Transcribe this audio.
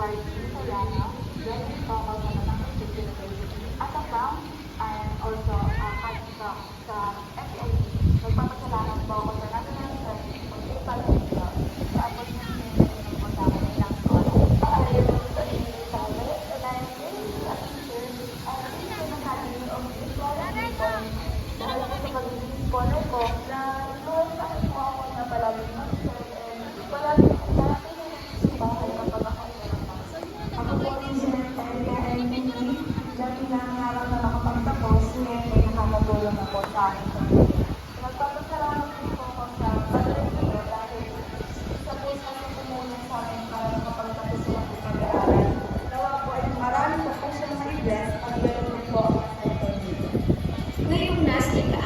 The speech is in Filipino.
Hardy Solano, Deputy Provost ng Batangas State University, at ang ground and also kanina sa FEID. Nagpapasalamat po ako sa National Service for State Media sa opportunity na pinag sa akin ng ilang oras. Ayaw sa inyo sa akin, and I'm really appreciative and thank you Academy of Scholar People dahil ako sa pagiging scholar ko na doon sa akin po ako na palaging mag-serve and palaging sa bahay kapag ako ako po rin si Erika MPP na pinangarap na makapagtapos ngayon ay nakakatulong na po sa akin sa buhay. Nagpapasalamat din po ako sa patuloy nito dahil isa po sa tumulong sa akin para makapagtapos sa aking pag-aaral. Nawa po ay marami po po siya na i-bless at ganoon din po ako sa ito. Ngayong nasa ika